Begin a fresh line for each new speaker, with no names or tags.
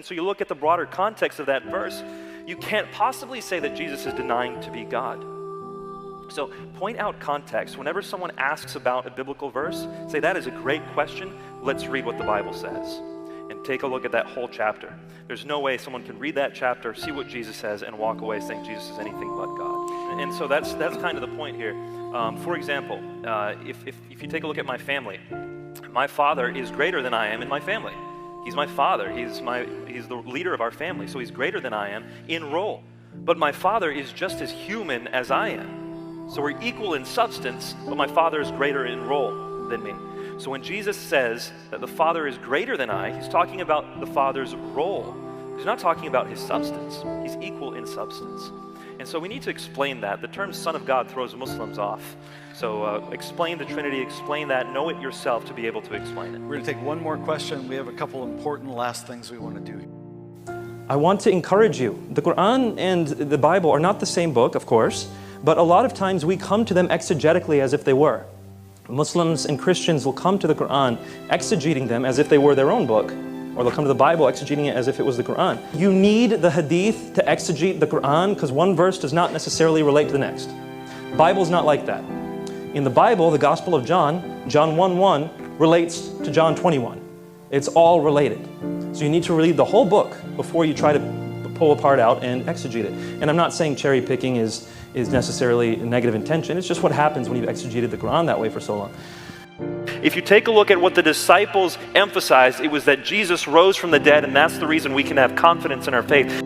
So you look at the broader context of that verse, you can't possibly say that Jesus is denying to be God. So point out context. Whenever someone asks about a biblical verse, say that is a great question. Let's read what the Bible says and take a look at that whole chapter. There's no way someone can read that chapter, see what Jesus says, and walk away saying Jesus is anything but God. And so that's kind of the point here. For example, if you take a look at my family, my father is greater than I am in my family. He's my father. He's the leader of our family, so he's greater than I am in role. But my father is just as human as I am. So we're equal in substance, but my father is greater in role than me. So when Jesus says that the Father is greater than I, he's talking about the Father's role. He's not talking about his substance. He's equal in substance. And so we need to explain that. The term Son of God throws Muslims off. So explain the Trinity, explain that, know it yourself to be able to explain it.
We're going to take one more question. We have a couple important last things we want to do.
I want to encourage you. The Quran and the Bible are not the same book, of course, but a lot of times we come to them exegetically as if they were. Muslims and Christians will come to the Quran exegeting them as if they were their own book, or they'll come to the Bible exegeting it as if it was the Quran. You need the Hadith to exegete the Quran because one verse does not necessarily relate to the next. The Bible's not like that. In the Bible, the Gospel of John, John 1:1 relates to John 21. It's all related. So you need to read the whole book before you try to pull a part out and exegete it. And I'm not saying cherry picking is necessarily a negative intention. It's just what happens when you've exegeted the Quran that way for so long.
If you take a look at what the disciples emphasized, it was that Jesus rose from the dead, and that's the reason we can have confidence in our faith.